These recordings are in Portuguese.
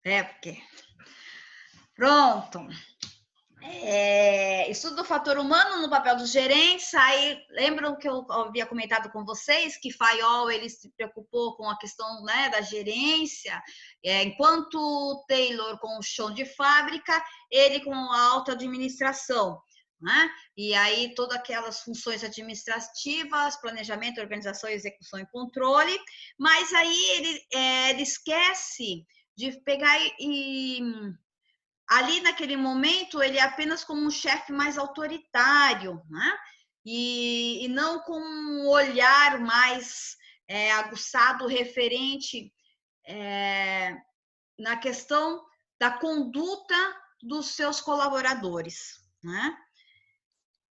É, porque... Pronto. Estudo do fator humano no papel dos gerentes. Aí, lembram que eu havia comentado com vocês que Fayol ele se preocupou com a questão, né, da gerência, enquanto Taylor com o chão de fábrica, ele com a alta administração. Né? E aí, todas aquelas funções administrativas, planejamento, organização, execução e controle, mas aí ele esquece de pegar ali naquele momento ele é apenas como um chefe mais autoritário, né? E não com um olhar mais aguçado referente na questão da conduta dos seus colaboradores, né?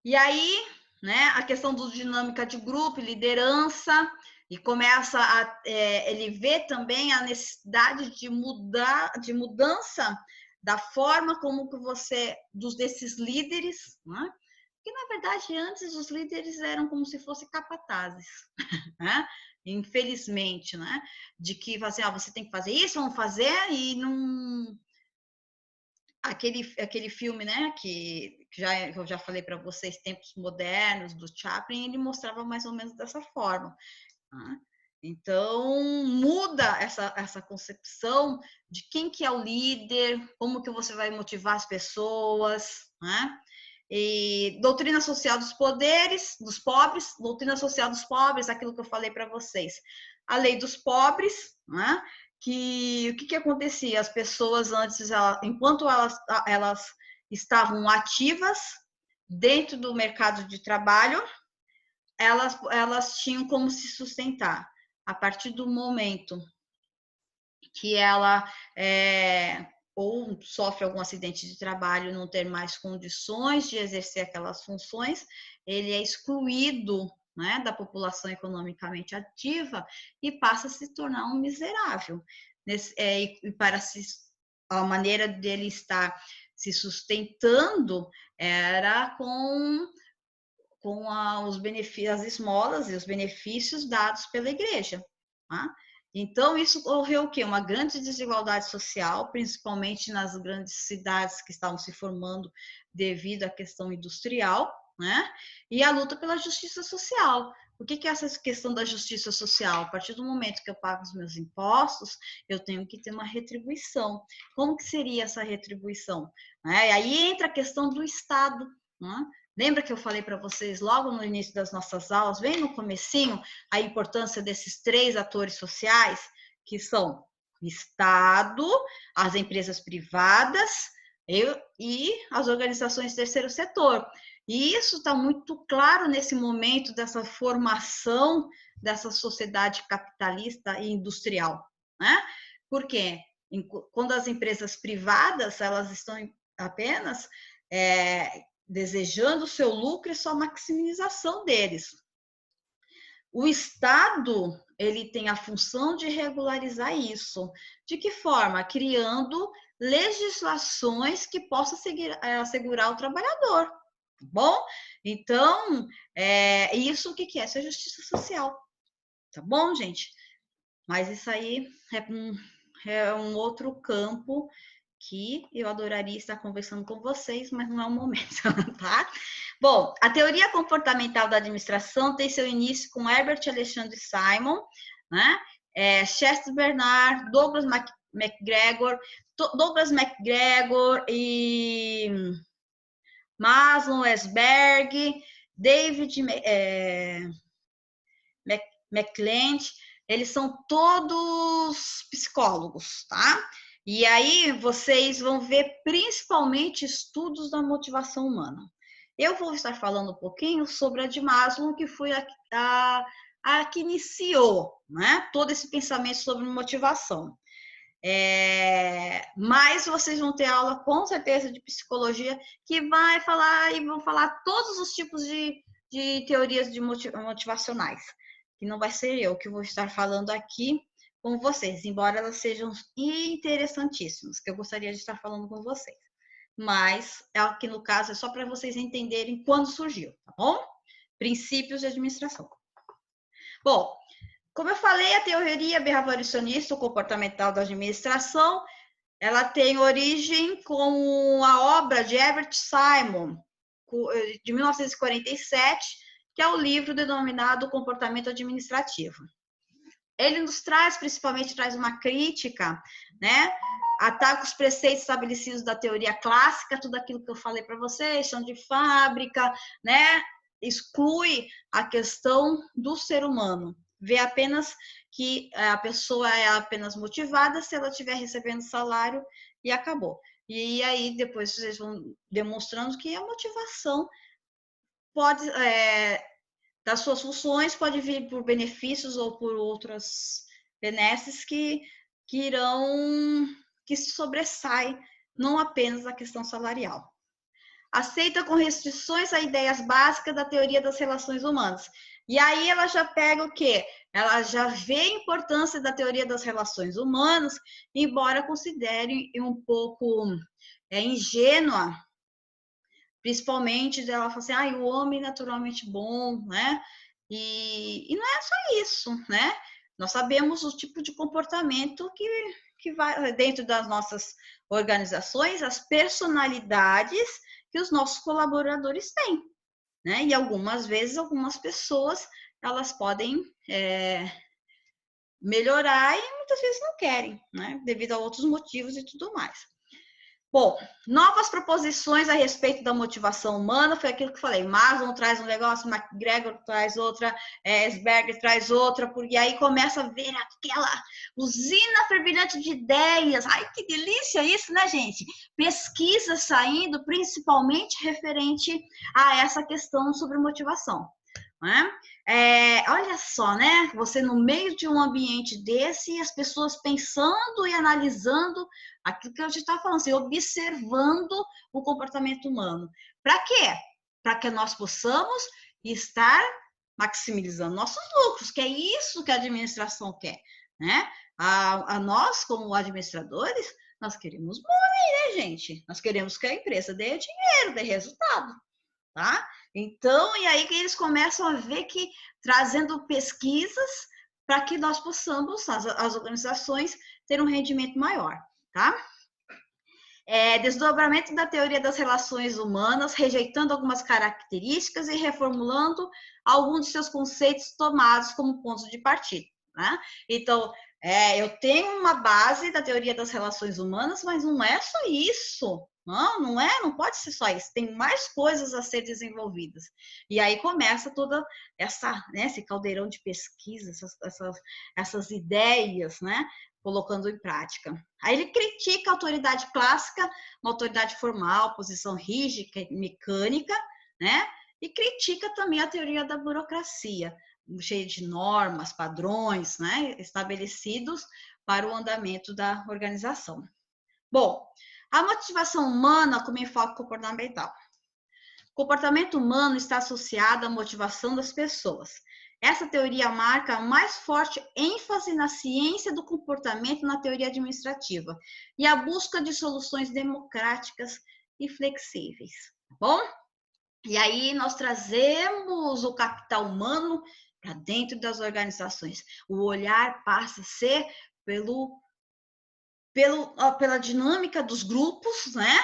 E aí, né, a questão do dinâmica de grupo, liderança, e começa ele vê também a necessidade de mudança da forma como que desses líderes, né? Que na verdade antes os líderes eram como se fossem capatazes, né? Infelizmente, né? De que assim, você tem que fazer isso, vamos fazer, e não aquele filme, né, eu já falei para vocês, Tempos Modernos, do Chaplin, ele mostrava mais ou menos dessa forma. Né? Então, muda essa concepção de quem que é o líder, como que você vai motivar as pessoas, né? E doutrina social dos poderes, dos pobres, doutrina social dos pobres, aquilo que eu falei para vocês. A lei dos pobres, né? O que acontecia? As pessoas antes, enquanto elas estavam ativas dentro do mercado de trabalho, elas tinham como se sustentar. A partir do momento que ela ou sofre algum acidente de trabalho, não ter mais condições de exercer aquelas funções, ele é excluído, né, da população economicamente ativa e passa a se tornar um miserável. E para a maneira dele estar se sustentando era com os benefícios, as esmolas e os benefícios dados pela igreja. Tá? Então, isso ocorreu o quê? Uma grande desigualdade social, principalmente nas grandes cidades que estavam se formando devido à questão industrial, né? E a luta pela justiça social. O que é essa questão da justiça social? A partir do momento que eu pago os meus impostos, eu tenho que ter uma retribuição. Como que seria essa retribuição? Aí entra a questão do Estado, né? Lembra que eu falei para vocês logo no início das nossas aulas, bem no comecinho, a importância desses 3 atores sociais, que são o Estado, as empresas privadas e as organizações do terceiro setor. E isso está muito claro nesse momento dessa formação dessa sociedade capitalista e industrial, né? Por quê? Quando as empresas privadas, elas estão apenas desejando o seu lucro e sua maximização deles. O Estado, ele tem a função de regularizar isso. De que forma? Criando legislações que possam assegurar o trabalhador. Tá bom? Então, isso o que é? Isso é justiça social. Tá bom, gente? Mas isso aí é um outro campo que eu adoraria estar conversando com vocês, mas não é o momento, tá? Bom, a teoria comportamental da administração tem seu início com Herbert Alexander Simon, né? Chester Bernard, Douglas MacGregor e Maslow, Esberg, David McClelland, eles são todos psicólogos, tá? E aí vocês vão ver principalmente estudos da motivação humana. Eu vou estar falando um pouquinho sobre a de Maslow, que foi a que iniciou, né, todo esse pensamento sobre motivação. Mas vocês vão ter aula com certeza de psicologia que vai falar e vão falar todos os tipos de teorias motivacionais, que não vai ser eu que vou estar falando aqui com vocês, embora elas sejam interessantíssimas, que eu gostaria de estar falando com vocês. Mas aqui no caso é só para vocês entenderem quando surgiu, tá bom? Princípios de administração. Bom, como eu falei, a teoria behaviorista comportamental da administração ela tem origem com a obra de Herbert Simon, de 1947, que é o livro denominado Comportamento Administrativo. Ele nos traz, principalmente, traz uma crítica, né? Ataca os preceitos estabelecidos da teoria clássica, tudo aquilo que eu falei para vocês, chão de fábrica, né? Exclui a questão do ser humano, vê apenas que a pessoa é apenas motivada se ela estiver recebendo salário e acabou. E aí depois vocês vão demonstrando que a motivação pode, das suas funções, pode vir por benefícios ou por outras benesses que irão, que se sobressaem, não apenas a questão salarial. Aceita com restrições as ideias básicas da teoria das relações humanas. E aí ela já pega o quê? Ela já vê a importância da teoria das relações humanas, embora considere um pouco ingênua, principalmente dela falar assim, o homem é naturalmente bom, né? E não é só isso, né? Nós sabemos o tipo de comportamento que vai dentro das nossas organizações, as personalidades que os nossos colaboradores têm, né? E algumas vezes, algumas pessoas, elas podem melhorar e muitas vezes não querem, né? Devido a outros motivos e tudo mais. Bom, novas proposições a respeito da motivação humana, foi aquilo que eu falei, Maslow traz um negócio, McGregor traz outra, Asperger traz outra, porque aí começa a ver aquela usina fervilhante de ideias, ai que delícia isso, né gente? Pesquisas saindo, principalmente referente a essa questão sobre motivação. Né? Olha só, né? Você no meio de um ambiente desse, as pessoas pensando e analisando aquilo que a gente está falando, assim, observando o comportamento humano. Para quê? Para que nós possamos estar maximizando nossos lucros, que é isso que a administração quer, né? A nós, como administradores, nós queremos money, né, gente? Nós queremos que a empresa dê dinheiro, dê resultado, tá? Então, e aí que eles começam a ver que, trazendo pesquisas para que nós possamos, as organizações, ter um rendimento maior, tá? Desdobramento da teoria das relações humanas, rejeitando algumas características e reformulando alguns de seus conceitos tomados como pontos de partida, né? Então, eu tenho uma base da teoria das relações humanas, mas não é só isso. Não pode ser só isso. Tem mais coisas a ser desenvolvidas. E aí começa toda esse caldeirão de pesquisa, essas ideias, né? Colocando em prática. Aí ele critica a autoridade clássica, uma autoridade formal, posição rígida, mecânica, né? E critica também a teoria da burocracia, cheia de normas, padrões, né? Estabelecidos para o andamento da organização. Bom, a motivação humana como enfoque comportamental. O comportamento humano está associado à motivação das pessoas. Essa teoria marca a mais forte ênfase na ciência do comportamento na teoria administrativa e a busca de soluções democráticas e flexíveis, tá bom? E aí nós trazemos o capital humano para dentro das organizações. O olhar passa a ser pela dinâmica dos grupos, né?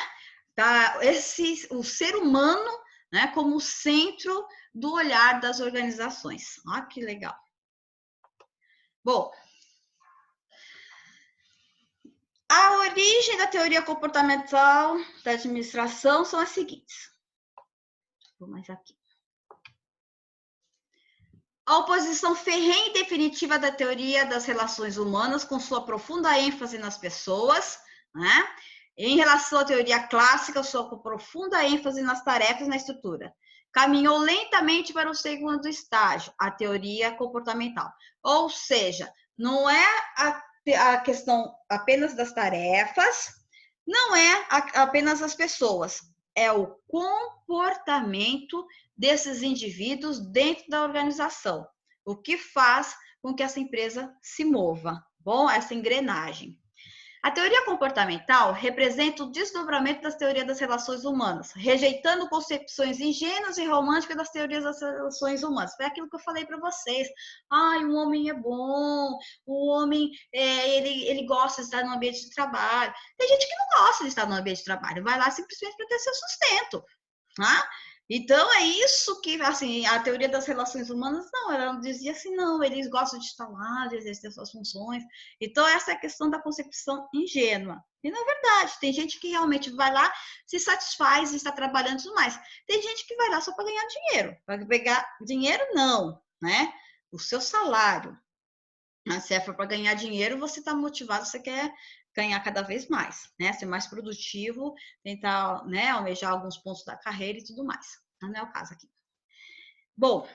O ser humano, né, como centro do olhar das organizações. Olha que legal. Bom, a origem da teoria comportamental da administração são as seguintes. Vou mais aqui. A oposição ferrenha e definitiva da teoria das relações humanas, com sua profunda ênfase nas pessoas, né? Em relação à teoria clássica, sua profunda ênfase nas tarefas e na estrutura. Caminhou lentamente para o segundo estágio, a teoria comportamental. Ou seja, não é a questão apenas das tarefas, não é apenas as pessoas, é o comportamento desses indivíduos dentro da organização, o que faz com que essa empresa se mova, bom, essa engrenagem. A teoria comportamental representa o desdobramento das teorias das relações humanas, rejeitando concepções ingênuas e românticas das teorias das relações humanas. Foi aquilo que eu falei para vocês. Ai, o homem é bom, o homem ele gosta de estar no ambiente de trabalho. Tem gente que não gosta de estar no ambiente de trabalho, vai lá simplesmente para ter seu sustento. Tá? Então, é isso que, assim, a teoria das relações humanas, não, ela dizia assim, não, eles gostam de estar lá, de exercer suas funções. Então, essa é a questão da concepção ingênua. E, na verdade, tem gente que realmente vai lá, se satisfaz, está trabalhando e tudo mais. Tem gente que vai lá só para ganhar dinheiro. Para pegar dinheiro, não, né? O seu salário. Se é para ganhar dinheiro, você está motivado, você quer ganhar cada vez mais, né? Ser mais produtivo, tentar, né, almejar alguns pontos da carreira e tudo mais. Não é o caso aqui. Bom,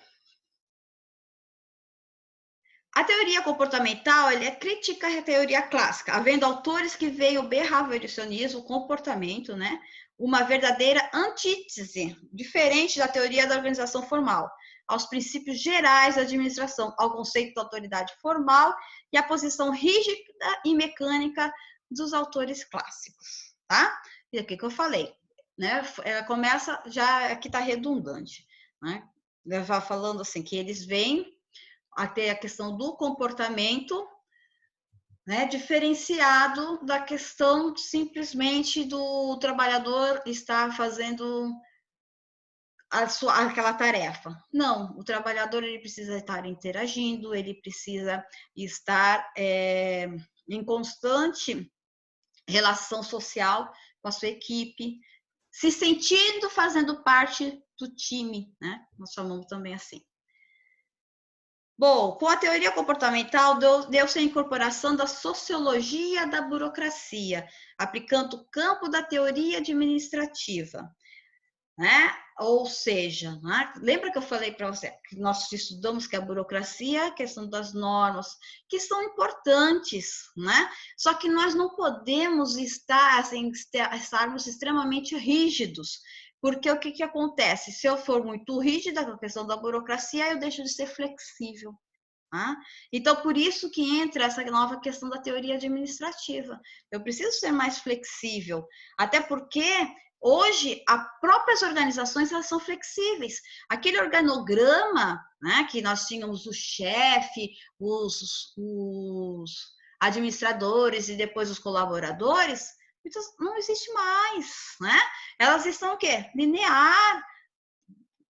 a teoria comportamental é crítica à teoria clássica, havendo autores que veem o behaviorismo, o comportamento, né, uma verdadeira antítese, diferente da teoria da organização formal, aos princípios gerais da administração, ao conceito da autoridade formal e à posição rígida e mecânica dos autores clássicos, tá? E o que eu falei, né? Ela começa já aqui está redundante, né? Falando assim que eles veem até a questão do comportamento, né, diferenciado da questão simplesmente do trabalhador estar fazendo aquela tarefa. Não, o trabalhador ele precisa estar interagindo, ele precisa estar em constante relação social com a sua equipe, se sentindo fazendo parte do time, né? Nós chamamos também assim. Bom, com a teoria comportamental, deu-se a incorporação da sociologia da burocracia, aplicando o campo da teoria administrativa, né? Ou seja, né? Lembra que eu falei para você que nós estudamos que a burocracia, a questão das normas, que são importantes, né? Só que nós não podemos estarmos extremamente rígidos, porque o que acontece? Se eu for muito rígida com a questão da burocracia, eu deixo de ser flexível. Tá? Então, por isso que entra essa nova questão da teoria administrativa. Eu preciso ser mais flexível, até porque hoje as próprias organizações elas são flexíveis. Aquele organograma, né, que nós tínhamos o chefe, os administradores e depois os colaboradores, não existe mais, né? Elas estão o quê? Linear.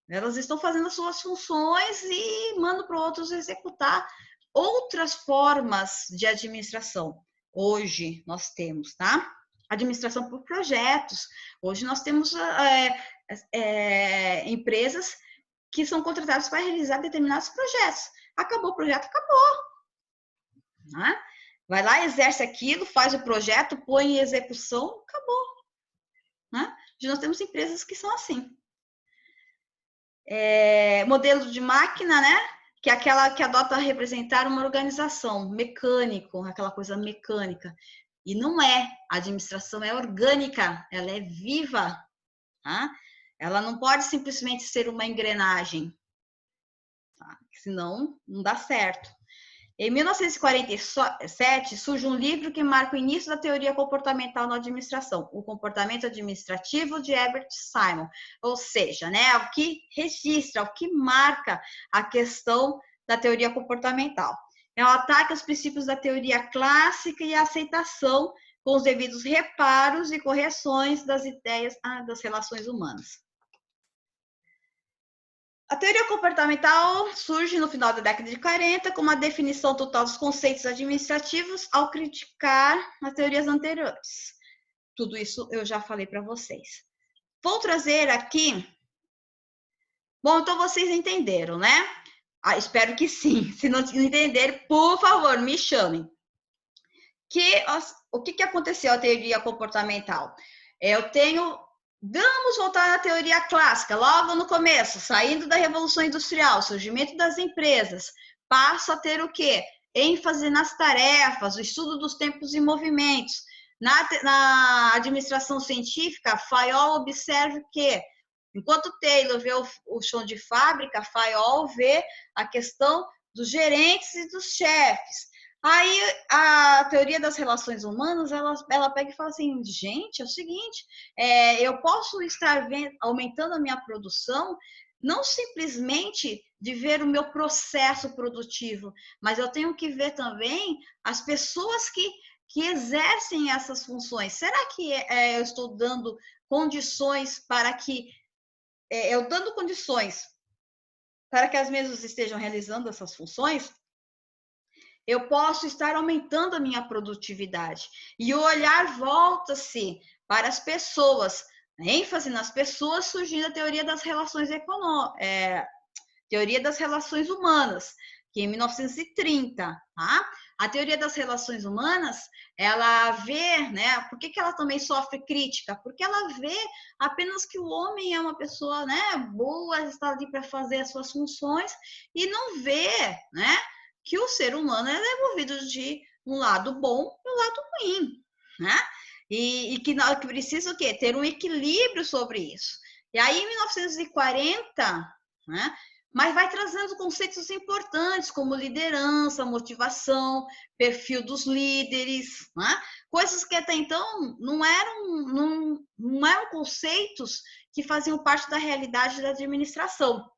Elas estão fazendo as suas funções e mandam para outros executar outras formas de administração. Hoje nós temos, tá? Administração por projetos. Hoje nós temos empresas que são contratadas para realizar determinados projetos. Acabou o projeto, acabou. Né? Vai lá, exerce aquilo, faz o projeto, põe em execução, acabou. Né? Hoje nós temos empresas que são assim. Modelo de máquina, né? Que é aquela que adota representar uma organização, mecânico, aquela coisa mecânica. E não é. A administração é orgânica, ela é viva. Tá? Ela não pode simplesmente ser uma engrenagem. Tá? Senão, não dá certo. Em 1947, surge um livro que marca o início da teoria comportamental na administração, o comportamento administrativo de Herbert Simon, ou seja, né, o que registra, o que marca a questão da teoria comportamental. É um ataque aos princípios da teoria clássica e a aceitação com os devidos reparos e correções das ideias das relações humanas. A teoria comportamental surge no final da década de 40 com uma definição total dos conceitos administrativos ao criticar as teorias anteriores. Tudo isso eu já falei para vocês. Vou trazer aqui... Bom, então vocês entenderam, né? Espero que sim. Se não entenderem, por favor, me chamem. O que aconteceu a teoria comportamental? Vamos voltar na teoria clássica, logo no começo, saindo da Revolução Industrial, surgimento das empresas, passa a ter o quê? ênfase nas tarefas, o estudo dos tempos e movimentos. Na administração científica, Fayol observa que, enquanto Taylor vê o chão de fábrica, Fayol vê a questão dos gerentes e dos chefes. Aí a teoria das relações humanas, ela pega e fala assim, gente, é o seguinte, eu posso estar aumentando a minha produção, não simplesmente de ver o meu processo produtivo, mas eu tenho que ver também as pessoas que exercem essas funções. Será que eu estou dando condições para que, eu dando condições para que as mesmas estejam realizando essas funções? Eu posso estar aumentando a minha produtividade. E o olhar volta-se para as pessoas, ênfase nas pessoas, surgindo a teoria das relações teoria das relações humanas, que em 1930, tá? A teoria das relações humanas, ela vê, né? Por que ela também sofre crítica? Porque ela vê apenas que o homem é uma pessoa, né, boa, está ali para fazer as suas funções e não vê, né, que o ser humano é desenvolvido de um lado bom e um lado ruim, né? E que precisa o quê? Ter um equilíbrio sobre isso. E aí, em 1940, né, mas vai trazendo conceitos importantes como liderança, motivação, perfil dos líderes, né? Coisas que até então não eram conceitos que faziam parte da realidade da administração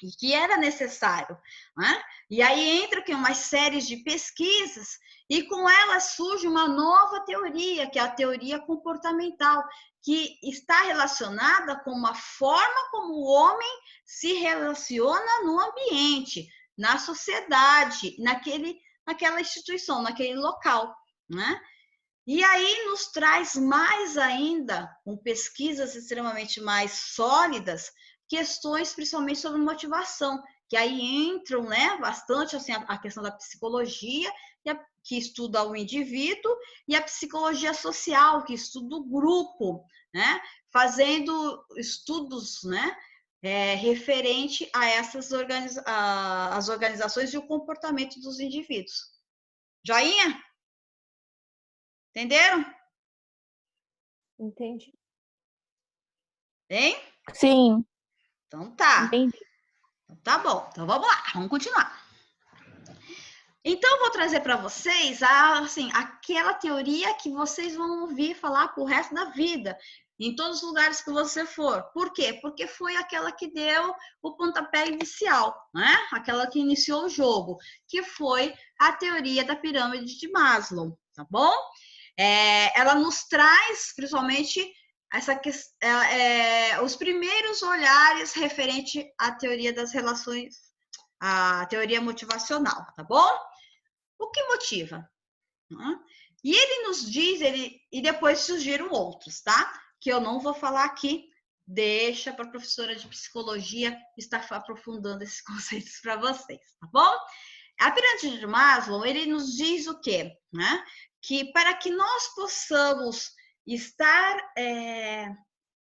e que era necessário, né? E aí entra aqui umas séries de pesquisas e com elas surge uma nova teoria, que é a teoria comportamental, que está relacionada com uma forma como o homem se relaciona no ambiente, na sociedade, naquela instituição, naquele local, né? E aí nos traz mais ainda, com pesquisas extremamente mais sólidas, questões principalmente sobre motivação, que aí entram, né, bastante assim, a questão da psicologia, que estuda o indivíduo, e a psicologia social, que estuda o grupo, né, fazendo estudos, né, referente a essas as organizações e o comportamento dos indivíduos. Joinha? Entenderam? Entendi. Hein? Sim, Então tá. entendi. Então, tá bom. Então vamos lá, vamos continuar. Então eu vou trazer para vocês assim, aquela teoria que vocês vão ouvir falar pro resto da vida, em todos os lugares que você for. Por quê? Porque foi aquela que deu o pontapé inicial, né? Aquela que iniciou o jogo, que foi a teoria da pirâmide de Maslow, tá bom? Ela nos traz, principalmente, os primeiros olhares referente à teoria das relações, a teoria motivacional, tá bom? O que motiva? E ele nos diz, e depois surgiram outros, tá? Que eu não vou falar aqui, deixa para a professora de psicologia estar aprofundando esses conceitos para vocês, tá bom? A pirâmide de Maslow, ele nos diz o quê? Né? Que para que nós possamos estar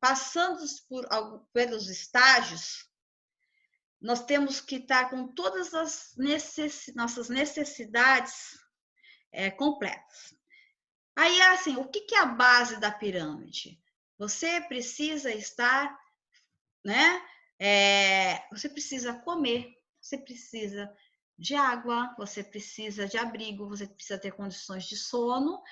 passando pelos estágios, nós temos que estar com todas as nossas necessidades completas. Aí, assim, o que é a base da pirâmide? Você precisa estar, né? Você precisa comer, você precisa de água, você precisa de abrigo, você precisa ter condições de sono,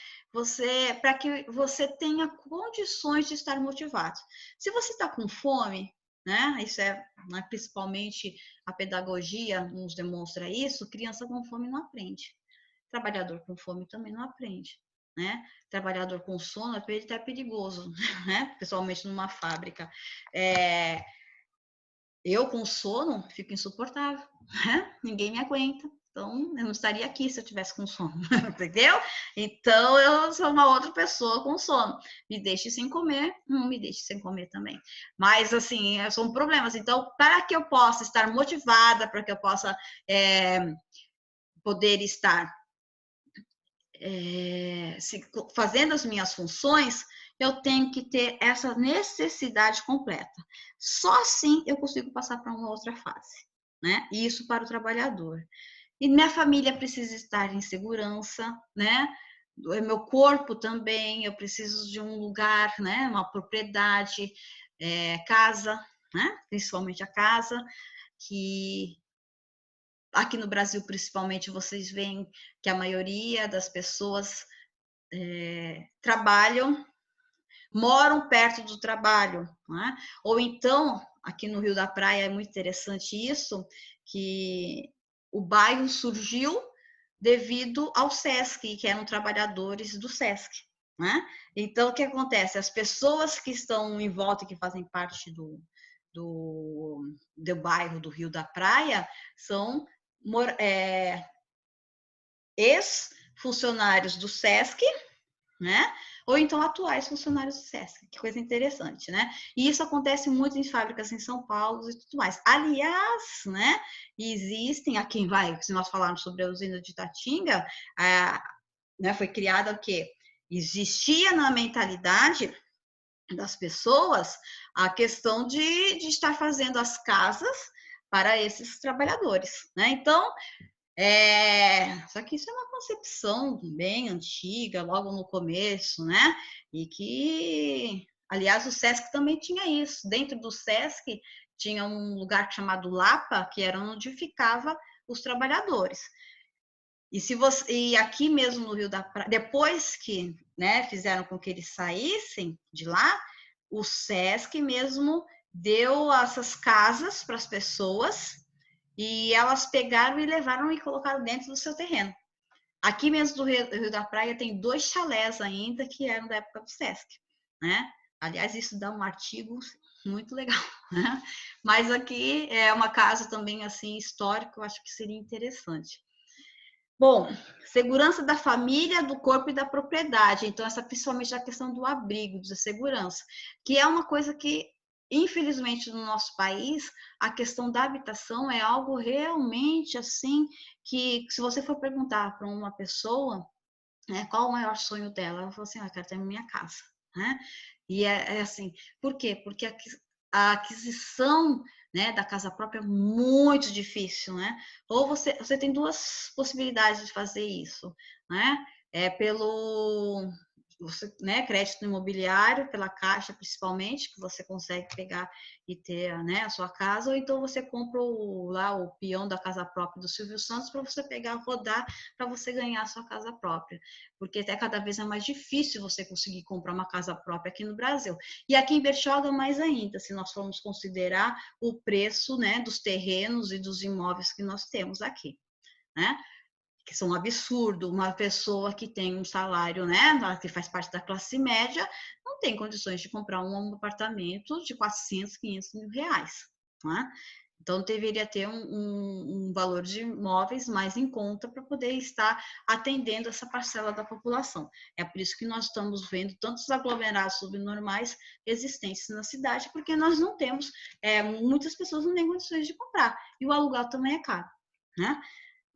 para que você tenha condições de estar motivado. Se você está com fome, né? Isso né, principalmente a pedagogia nos demonstra isso. Criança com fome não aprende. Trabalhador com fome também não aprende. Né? Trabalhador com sono é até perigoso, né? Principalmente numa fábrica. Eu com sono fico insuportável, né? Ninguém me aguenta. Então, eu não estaria aqui se eu tivesse com sono, entendeu? Então, eu sou uma outra pessoa com sono. Me deixe sem comer, não me deixe sem comer também. Mas, assim, são problemas. Então, para que eu possa estar motivada, para que eu possa poder estar fazendo as minhas funções, eu tenho que ter essa necessidade completa. Só assim eu consigo passar para uma outra fase, né? Isso para o trabalhador. E minha família precisa estar em segurança, né? Meu corpo também, eu preciso de um lugar, né? Uma propriedade, casa, né? Principalmente a casa, que aqui no Brasil, principalmente, vocês veem que a maioria das pessoas trabalham, moram perto do trabalho, né? Ou então, aqui no Rio da Praia é muito interessante isso, que o bairro surgiu devido ao SESC, que eram trabalhadores do SESC, né? Então, o que acontece? As pessoas que estão em volta, que fazem parte do bairro do Rio da Praia, são ex-funcionários do SESC, né? Ou então atuais funcionários do SESC, que coisa interessante, né? E isso acontece muito em fábricas em São Paulo e tudo mais. Aliás, né? Existem, a quem vai, se nós falarmos sobre a usina de Itatinga, né, foi criada o quê? Existia na mentalidade das pessoas a questão de estar fazendo as casas para esses trabalhadores, né? Então, só que isso é uma concepção bem antiga, logo no começo, né? E que, aliás, o SESC também tinha isso. Dentro do SESC tinha um lugar chamado Lapa, que era onde ficava os trabalhadores. E aqui mesmo no Rio da Praia, depois que, né, fizeram com que eles saíssem de lá, o SESC mesmo deu essas casas para as pessoas e elas pegaram e levaram e colocaram dentro do seu terreno. Aqui mesmo do Rio da Praia tem 2 chalés ainda que eram da época do SESC, né? Aliás, isso dá um artigo muito legal, né? Mas aqui é uma casa também assim histórica, eu acho que seria interessante. Bom, segurança da família, do corpo e da propriedade. Então, essa principalmente a questão do abrigo, da segurança, que é uma coisa que, infelizmente, no nosso país, a questão da habitação é algo realmente assim que, se você for perguntar para uma pessoa, né, qual o maior sonho dela, ela fala assim, eu quero ter minha casa, né? E é assim, por quê? Porque a aquisição, né, da casa própria é muito difícil, né? Ou você tem 2 possibilidades de fazer isso, né? Pelo né, crédito imobiliário, pela Caixa principalmente, que você consegue pegar e ter, né, a sua casa, ou então você compra lá o peão da casa própria do Silvio Santos para você pegar, rodar, para você ganhar a sua casa própria, porque até cada vez é mais difícil você conseguir comprar uma casa própria aqui no Brasil. E aqui em Bertioga mais ainda, se nós formos considerar o preço, né, dos terrenos e dos imóveis que nós temos aqui, né? Que são um absurdo. Uma pessoa que tem um salário, né, que faz parte da classe média, não tem condições de comprar um apartamento de 400, 500 mil reais, né? Então, deveria ter um valor de imóveis mais em conta para poder estar atendendo essa parcela da população. É por isso que nós estamos vendo tantos aglomerados subnormais existentes na cidade, porque nós não temos, muitas pessoas não têm condições de comprar, e o aluguel também é caro, né?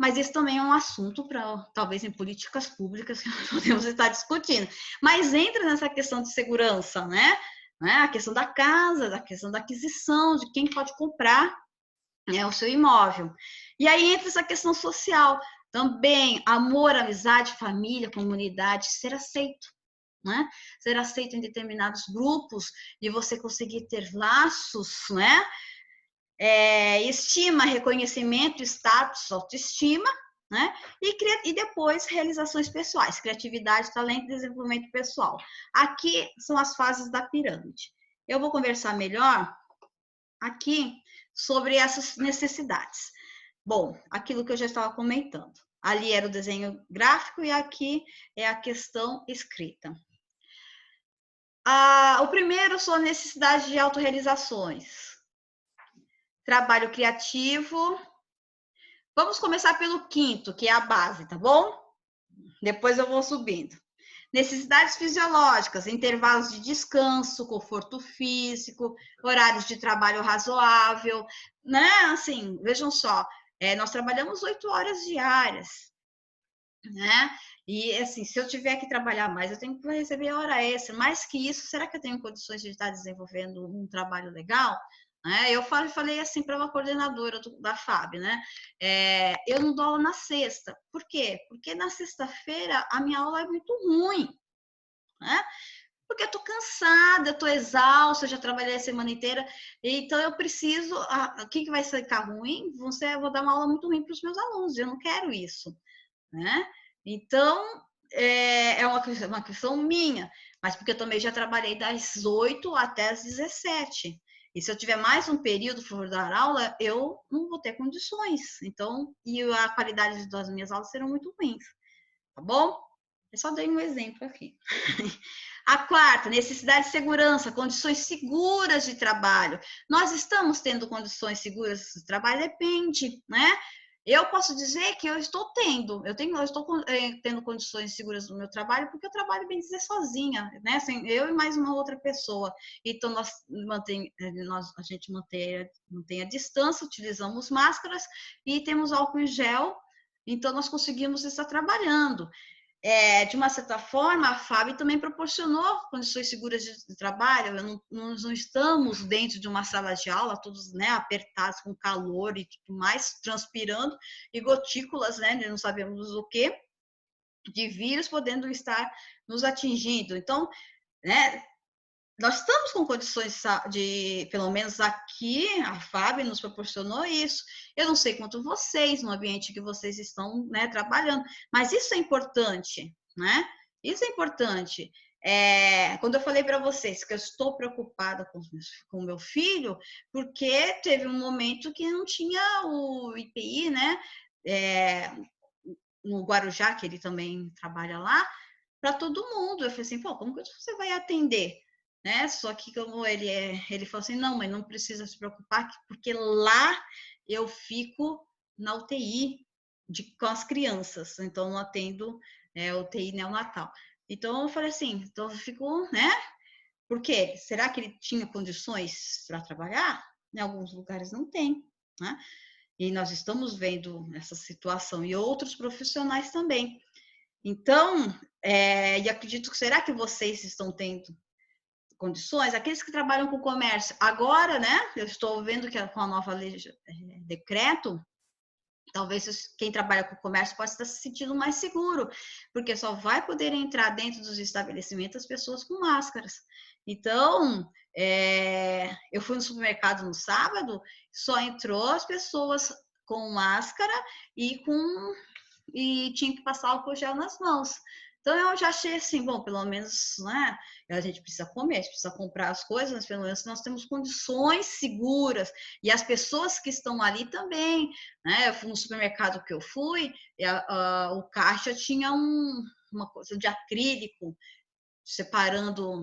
Mas esse também é um assunto para, talvez, em políticas públicas que nós podemos estar discutindo. Mas entra nessa questão de segurança, né? A questão da casa, da questão da aquisição, de quem pode comprar, né, o seu imóvel. E aí entra essa questão social. Também amor, amizade, família, comunidade, ser aceito. Né? Ser aceito em determinados grupos e você conseguir ter laços, né? Estima, reconhecimento, status, autoestima, né? E depois realizações pessoais, criatividade, talento e desenvolvimento pessoal. Aqui são as fases da pirâmide. Eu vou conversar melhor aqui sobre essas necessidades. Bom, aquilo que eu já estava comentando. Ali era o desenho gráfico e aqui é a questão escrita. O primeiro são necessidades de autorrealizações. Trabalho criativo. Vamos começar pelo quinto, que é a base, tá bom? Depois eu vou subindo. Necessidades fisiológicas, intervalos de descanso, conforto físico, horários de trabalho razoável, né? Assim, vejam só, nós trabalhamos 8 horas diárias, né? E assim, se eu tiver que trabalhar mais, eu tenho que receber hora extra. Mais que isso, será que eu tenho condições de estar desenvolvendo um trabalho legal? Eu falei assim para uma coordenadora da FAB, né? Eu não dou aula na sexta. Por quê? Porque na sexta-feira a minha aula é muito ruim, né? Porque eu tô cansada, eu tô exausta, eu já trabalhei a semana inteira, então eu preciso. O que vai ficar ruim? Eu vou dar uma aula muito ruim para os meus alunos, eu não quero isso, né? Então, é uma questão minha, mas porque eu também já trabalhei das 8 até as 17. E se eu tiver mais um período para dar aula, eu não vou ter condições. Então, e a qualidade das minhas aulas serão muito ruins, tá bom? Eu só dei um exemplo aqui. A quarta, necessidade de segurança, condições seguras de trabalho. Nós estamos tendo condições seguras de trabalho? Depende, né? Eu posso dizer que eu estou tendo, eu estou tendo condições seguras no meu trabalho, porque eu trabalho, bem dizer, sozinha, né? Assim, eu e mais uma outra pessoa. Então, a gente mantém a distância, utilizamos máscaras e temos álcool em gel, então nós conseguimos estar trabalhando. De uma certa forma, a FAB também proporcionou condições seguras de trabalho. Nós não estamos dentro de uma sala de aula, todos, né, apertados com calor e tudo mais, transpirando, e gotículas, né, não sabemos o que, de vírus podendo estar nos atingindo. Então, né, nós estamos com condições de, pelo menos aqui, a FAB nos proporcionou isso. Eu não sei quanto vocês, no ambiente que vocês estão, né, trabalhando, mas isso é importante, né? Isso é importante. Quando eu falei para vocês que eu estou preocupada com o meu filho, porque teve um momento que não tinha o IPI, né? No Guarujá, que ele também trabalha lá, para todo mundo. Eu falei assim, pô, como que você vai atender? Né? Só que como ele falou assim, não, mas não precisa se preocupar, porque lá eu fico na UTI com as crianças, então não atendo UTI neonatal. Então eu falei assim, então eu fico, né? Por quê? Será que ele tinha condições para trabalhar? Em alguns lugares não tem, né? E nós estamos vendo essa situação e outros profissionais também. Então, e acredito que será que vocês estão tendo condições? Aqueles que trabalham com comércio, agora, né? Eu estou vendo que com a nova lei, decreto, talvez quem trabalha com comércio possa estar se sentindo mais seguro, porque só vai poder entrar dentro dos estabelecimentos as pessoas com máscaras. Então, eu fui no supermercado no sábado, só entrou as pessoas com máscara e tinha que passar álcool gel nas mãos. Então eu já achei assim, bom, pelo menos, né? A gente precisa comer, a gente precisa comprar as coisas, mas pelo menos nós temos condições seguras. E as pessoas que estão ali também, né? Eu fui no supermercado que eu fui, o caixa tinha uma coisa de acrílico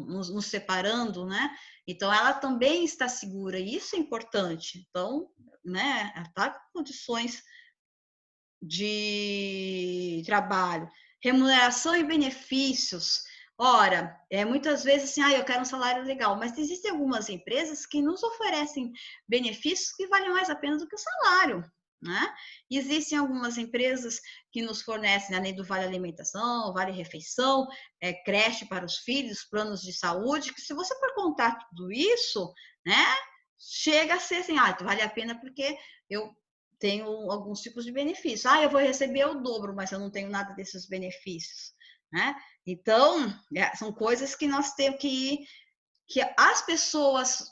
nos separando, né? Então ela também está segura, e isso é importante. Então, né? Ela está com condições de trabalho, remuneração e benefícios. Ora, muitas vezes assim, eu quero um salário legal, mas existem algumas empresas que nos oferecem benefícios que valem mais a pena do que o salário, né? E existem algumas empresas que nos fornecem, além do vale alimentação, vale refeição, creche para os filhos, planos de saúde, que se você for contar tudo isso, né, chega a ser assim, vale a pena porque eu tenho alguns tipos de benefícios. Eu vou receber o dobro, mas eu não tenho nada desses benefícios, né? Então, são coisas que nós temos que as pessoas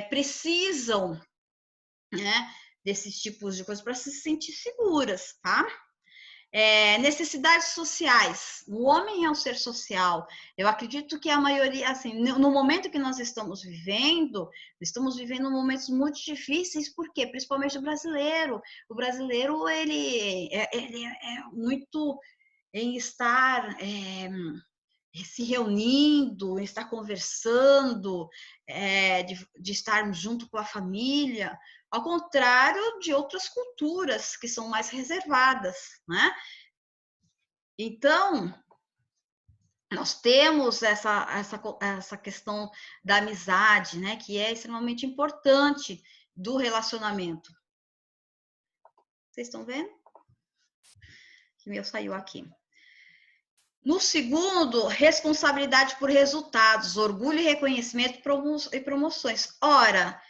precisam, né, desses tipos de coisas para se sentir seguras, tá? Necessidades sociais. O homem é um ser social. Eu acredito que a maioria, assim, no momento que nós estamos vivendo momentos muito difíceis. Por quê? Principalmente o brasileiro. O brasileiro, ele é muito em estar se reunindo, em estar conversando, de estar junto com a família, ao contrário de outras culturas que são mais reservadas, né? Então, nós temos essa questão da amizade, né? Que é extremamente importante do relacionamento. Vocês estão vendo? Que meu saiu aqui. No segundo, responsabilidade por resultados, orgulho e reconhecimento e promoções. Ora,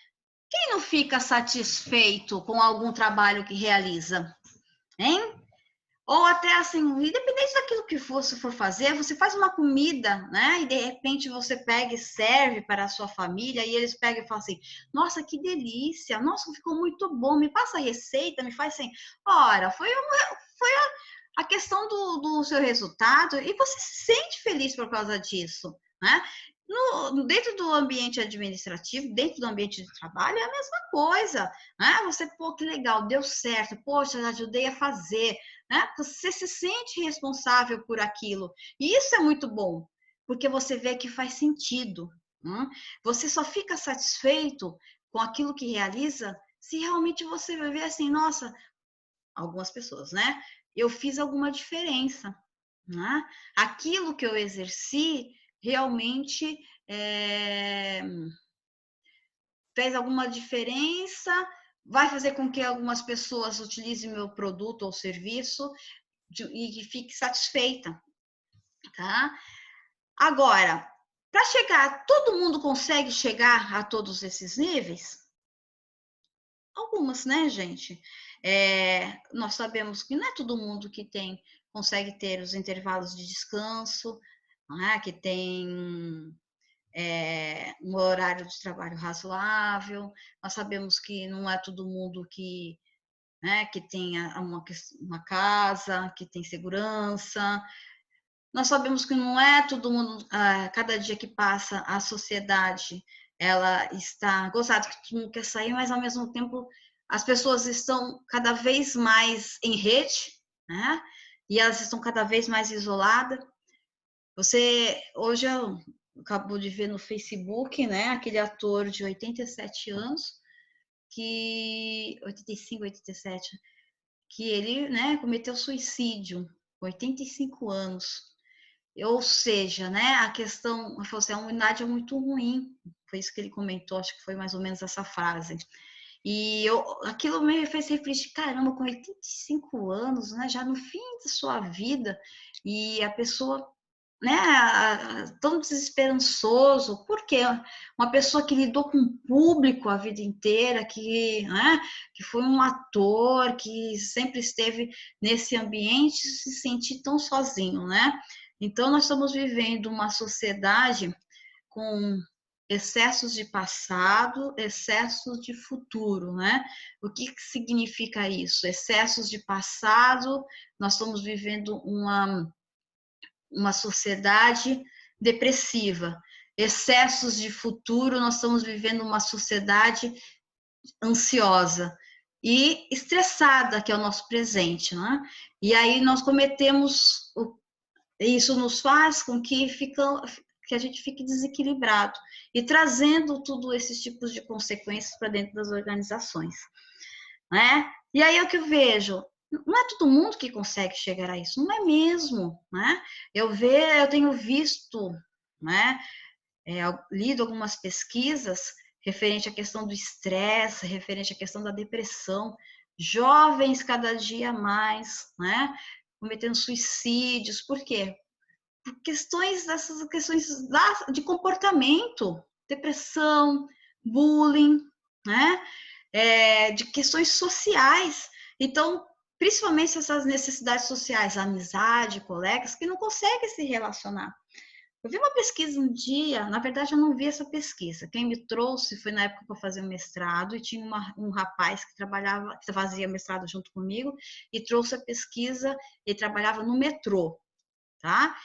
quem não fica satisfeito com algum trabalho que realiza? Hein? Ou até assim, independente daquilo que você for fazer, você faz uma comida, né? E de repente você pega e serve para a sua família, e eles pegam e falam assim: nossa, que delícia! Nossa, ficou muito bom, me passa a receita, me faz assim. Ora, foi a questão do seu resultado, e você se sente feliz por causa disso, né? Dentro do ambiente administrativo, dentro do ambiente de trabalho, é a mesma coisa, né? Você, pô, que legal, deu certo, poxa, ajudei a fazer, né? Você se sente responsável por aquilo, e isso é muito bom, porque você vê que faz sentido, né? Você só fica satisfeito com aquilo que realiza se realmente você ver assim, nossa, algumas pessoas, né? Eu fiz alguma diferença, né? Aquilo que eu exerci realmente fez alguma diferença, vai fazer com que algumas pessoas utilizem meu produto ou serviço e que fique satisfeita, tá? Agora, para chegar, todo mundo consegue chegar a todos esses níveis? Algumas, né, gente? Nós sabemos que não é todo mundo que consegue ter os intervalos de descanso, que tem um horário de trabalho razoável. Nós sabemos que não é todo mundo que tenha uma casa, que tem segurança. Nós sabemos que não é todo mundo, cada dia que passa, a sociedade ela está gozada, que todo mundo quer sair, mas ao mesmo tempo as pessoas estão cada vez mais em rede, né? E elas estão cada vez mais isoladas. Hoje eu acabo de ver no Facebook, né? Aquele ator de 87 anos, 85, 87, que ele, né, cometeu suicídio, 85 anos. Ou seja, né, a questão, a humanidade é muito ruim, foi isso que ele comentou, acho que foi mais ou menos essa frase. E aquilo me fez refletir, caramba, com 85 anos, né, já no fim da sua vida, e a pessoa, né, tão desesperançoso, porque uma pessoa que lidou com o público a vida inteira, né, que foi um ator, que sempre esteve nesse ambiente, se sentir tão sozinho, né? Então, nós estamos vivendo uma sociedade com excessos de passado, excessos de futuro, né? O que significa isso? Excessos de passado, nós estamos vivendo uma sociedade depressiva. Excessos de futuro, nós estamos vivendo uma sociedade ansiosa e estressada, que é o nosso presente, né? E aí nós cometemos isso nos faz com que a gente fique desequilibrado e trazendo tudo esses tipos de consequências para dentro das organizações, né? E aí é o que eu vejo, não é todo mundo que consegue chegar a isso, não é mesmo, né? Eu tenho visto, né? Lido algumas pesquisas referente à questão do estresse, referente à questão da depressão, jovens cada dia mais, né? Cometendo suicídios, por quê? Dessas questões de comportamento, depressão, bullying, né? De questões sociais. Então, principalmente essas necessidades sociais, amizade, colegas, que não conseguem se relacionar. Eu vi uma pesquisa um dia, na verdade eu não vi essa pesquisa. Quem me trouxe foi na época que eu fazia mestrado e tinha um rapaz que fazia mestrado junto comigo e trouxe a pesquisa, ele trabalhava no metrô, tá?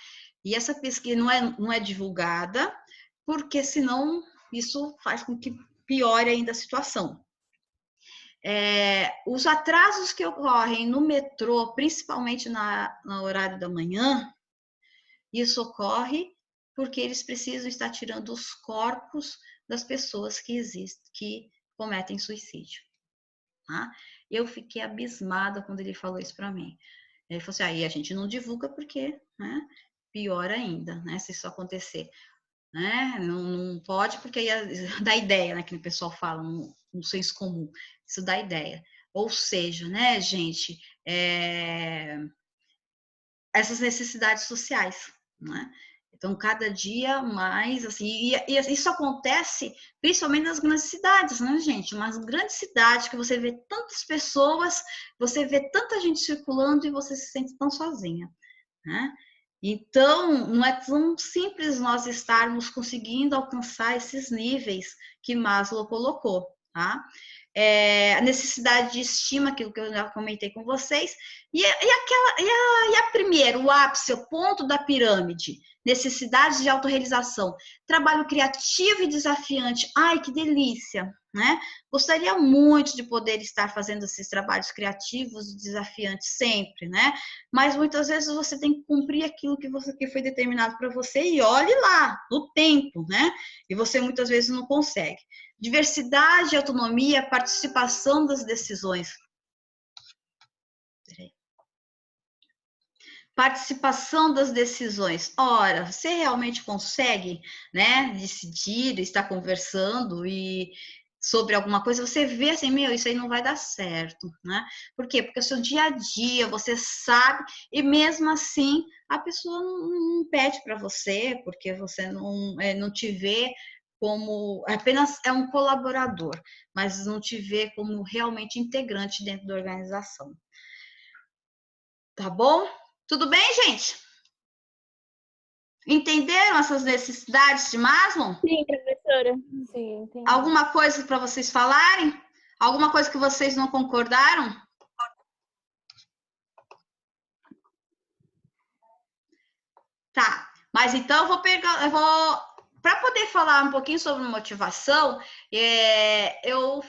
E essa pesquisa não é divulgada, porque senão isso faz com que piore ainda a situação. Os atrasos que ocorrem no metrô, principalmente no horário da manhã, isso ocorre porque eles precisam estar tirando os corpos das pessoas que cometem suicídio. Tá? Eu fiquei abismada quando ele falou isso para mim. Ele falou assim, aí a gente não divulga porque, né, pior ainda, né, se isso acontecer. Né? Não pode, porque aí dá ideia, né, que o pessoal fala, no senso comum, isso dá ideia. Ou seja, né, gente, essas necessidades sociais, né? Então, cada dia mais, assim, e isso acontece principalmente nas grandes cidades, né, gente? Umas grandes cidades que você vê tantas pessoas, você vê tanta gente circulando e você se sente tão sozinha, né? Então, não é tão simples nós estarmos conseguindo alcançar esses níveis que Maslow colocou, tá? A necessidade de estima, aquilo que eu já comentei com vocês, e a primeira, o ápice, o ponto da pirâmide, necessidade de autorrealização, trabalho criativo e desafiante, ai, que delícia, né? Gostaria muito de poder estar fazendo esses trabalhos criativos e desafiantes sempre, né? Mas muitas vezes você tem que cumprir aquilo que foi determinado para você e olhe lá, no tempo, né? E você muitas vezes não consegue. Diversidade, autonomia, participação das decisões. Participação das decisões. Ora, você realmente consegue, né, decidir, estar conversando e sobre alguma coisa, você vê assim, meu, isso aí não vai dar certo, né? Por quê? Porque é o seu dia a dia, você sabe, e mesmo assim a pessoa não pede para você, porque você não te vê como apenas é um colaborador, mas não te vê como realmente integrante dentro da organização. Tá bom? Tudo bem, gente? Entenderam essas necessidades de Maslow? Sim, professora. Sim, entendi. Alguma coisa para vocês falarem? Alguma coisa que vocês não concordaram? Tá, mas então para poder falar um pouquinho sobre motivação, eu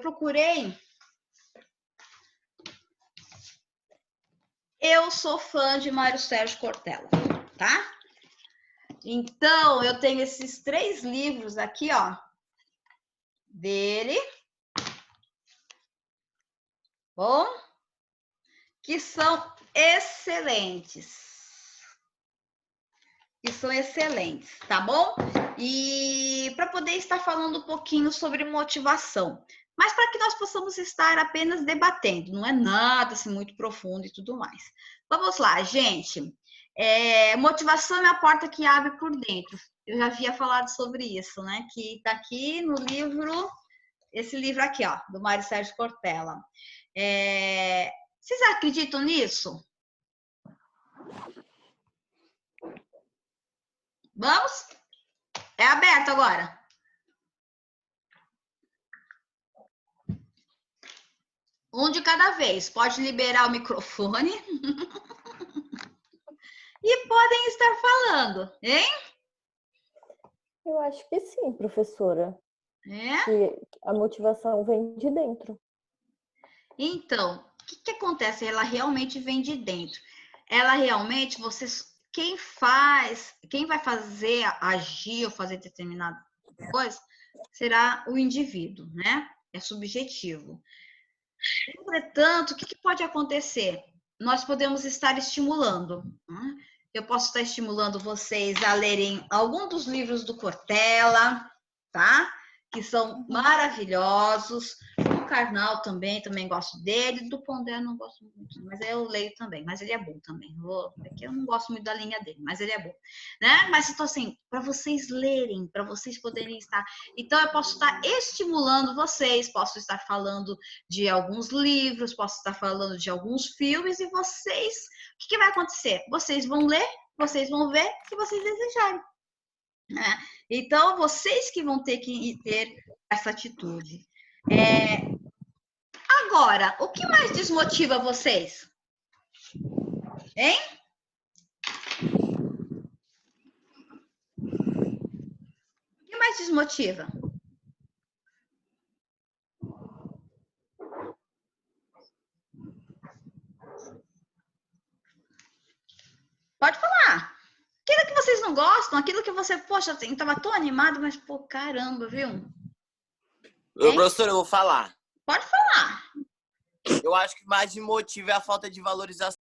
procurei. Eu sou fã de Mário Sérgio Cortella, tá? Então, eu tenho esses 3 livros aqui, ó, dele. Bom? Que são excelentes. Tá bom? E para poder estar falando um pouquinho sobre motivação, mas para que nós possamos estar apenas debatendo, não é nada assim muito profundo e tudo mais. Vamos lá, gente. Motivação é a porta que abre por dentro. Eu já havia falado sobre isso, né? Que está aqui no livro, esse livro aqui, ó, do Mário Sérgio Cortella. Vocês acreditam nisso? Vamos? É aberto agora. Um de cada vez. Pode liberar o microfone. E podem estar falando, hein? Eu acho que sim, professora. É? Que a motivação vem de dentro. Então, o que acontece? Ela realmente vem de dentro. Ela realmente, quem vai fazer agir ou fazer determinada coisa será o indivíduo, né? É subjetivo. Entretanto, o que pode acontecer? Nós podemos estar estimulando. Né? Eu posso estar estimulando vocês a lerem algum dos livros do Cortella, tá? Que são maravilhosos. O Karnal também gosto dele. Do Pondé não gosto muito, mas eu leio também. Mas ele é bom também. Aqui eu não gosto muito da linha dele, mas ele é bom, né? Mas então assim, para vocês lerem, para vocês poderem estar. Então eu posso estar estimulando vocês, posso estar falando de alguns livros, posso estar falando de alguns filmes e vocês, o que vai acontecer? Vocês vão ler, vocês vão ver se vocês desejarem. Né? Então, vocês que vão ter que ter essa atitude. Agora, o que mais desmotiva vocês? Hein? O que mais desmotiva? Pode falar. Aquilo que vocês não gostam, aquilo que você, poxa, eu tava tão animado, mas, pô, caramba, viu? Professor, eu vou falar. Pode falar. Eu acho que mais me motiva é a falta de valorização